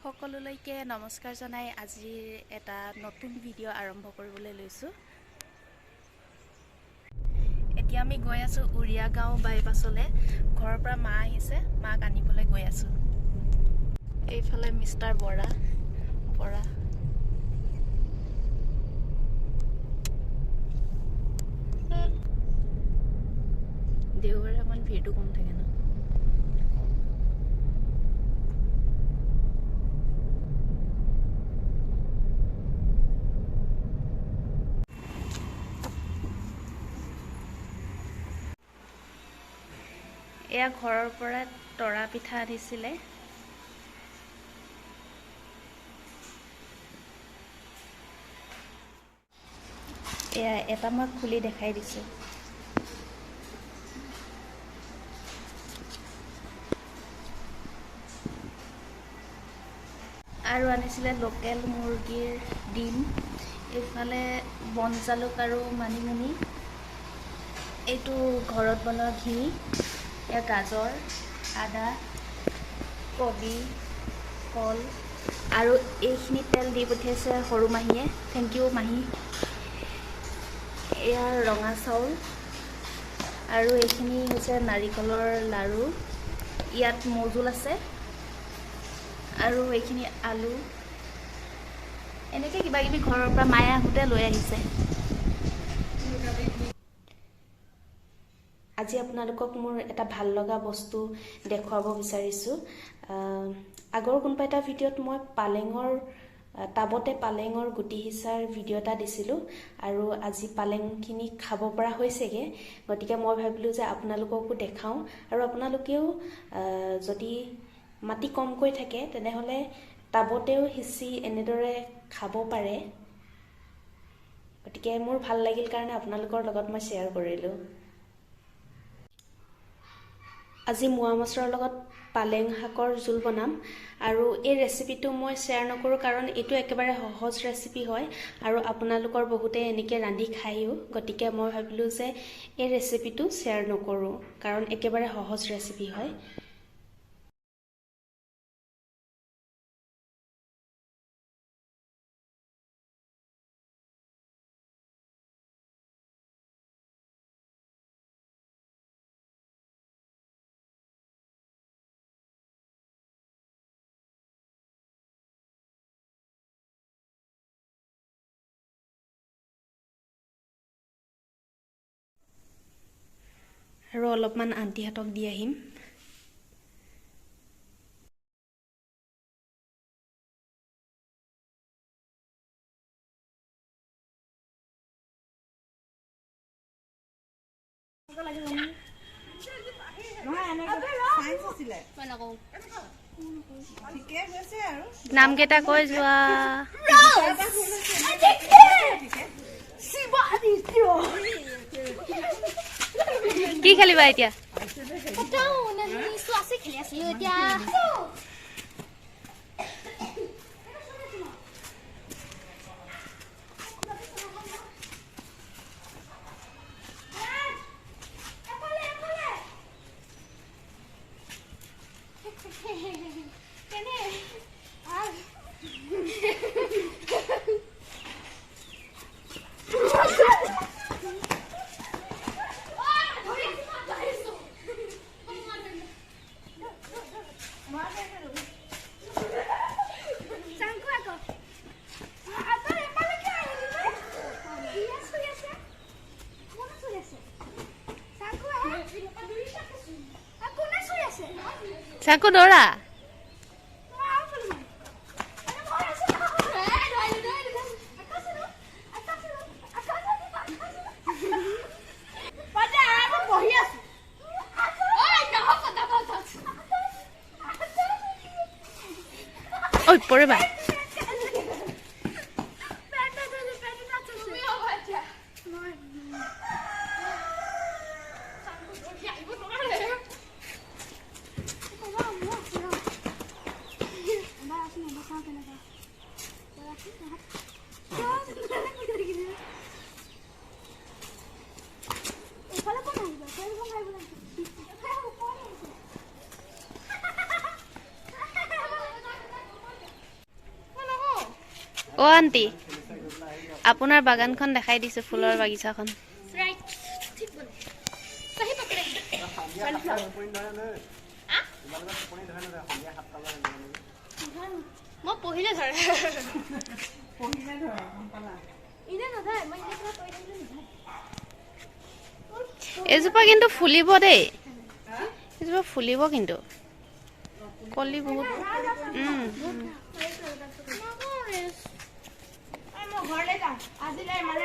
সকলোলৈকে নমস্কাৰ জনাই আজিৰ এটা নতুন ভিডিঅ' আৰম্ভ কৰিবলৈ লৈছোঁ। এতিয়া আমি গৈ আছোঁ উৰিয়া গাঁও বাইপাছলৈ। ঘৰৰ পৰা মা আহিছে, মাক আনিবলৈ গৈ আছোঁ। এইফালে মিষ্টাৰ বৰা দেওবাৰে অকণ ভিৰটো কম থাকে ন। এয়া ঘৰৰ পৰা তৰা পিঠা আনিছিলে। এয়া এটা মই খুলি দেখাই দিছোঁ। আৰু আনিছিলে লোকেল মুৰ্গীৰ ডিম, এইফালে বন জালুক আৰু মানিমুনি, এইটো ঘৰত বনোৱা ঘি, এয়া গাজৰ, আদা, কবি, কল আৰু এইখিনি তেল দি পঠিয়াইছে সৰু মাহীয়ে। থেংক ইউ মাহী। এয়া ৰঙা চাউল আৰু এইখিনি হৈছে নাৰিকলৰ লাড়ু, ইয়াত মৌজোল আছে আৰু এইখিনি আলু, এনেকৈ কিবা কিবি ঘৰৰ পৰা মায়ে আহোঁতে লৈ আহিছে। আজি আপোনালোকক মোৰ এটা ভাল লগা বস্তু দেখুৱাব বিচাৰিছোঁ। আগৰ কোনোবা এটা ভিডিঅ'ত মই টাবতে পালেঙৰ গুটি সিচাৰ ভিডিঅ' এটা দিছিলোঁ আৰু আজি পালেংখিনি খাব পৰা হৈছেগৈ। গতিকে মই ভাবিলোঁ যে আপোনালোককো দেখাওঁ আৰু আপোনালোকেও যদি মাটি কমকৈ থাকে তেনেহ'লে টাবতেও সিঁচি এনেদৰে খাব পাৰে। গতিকে মোৰ ভাল লাগিল কাৰণে আপোনালোকৰ লগত মই শ্বেয়াৰ কৰিলোঁ। আজি মোৱা মাছৰ লগত পালেং শাকৰ জোল বনাম আৰু এই ৰেচিপিটো মই শ্বেয়াৰ নকৰোঁ কাৰণ এইটো একেবাৰে সহজ ৰেচিপি হয় আৰু আপোনালোকৰ বহুতে এনেকৈ ৰান্ধি খায়ো। গতিকে মই ভাবিলোঁ যে এই ৰেচিপিটো শ্বেয়াৰ নকৰোঁ কাৰণ একেবাৰে সহজ ৰেচিপি হয়। আৰু অলপমান আণ্টিহঁতক দি আহিম। নামকেইটা কৈ যোৱা। কি খেলিবা এতিয়া? চাকু দৌৰা। ঐ পৰিবা। অ আন্টি আপোনাৰ বাগানখন দেখাই দিছো ফুলৰ বাগিচাখন মই পঢ়িলে ধৰে এজোপা কিন্তু ফুলিব দেই এজোপা ফুলিব কিন্তু কলি বহুত ঘৰলৈ যাম আজিলৈ মানে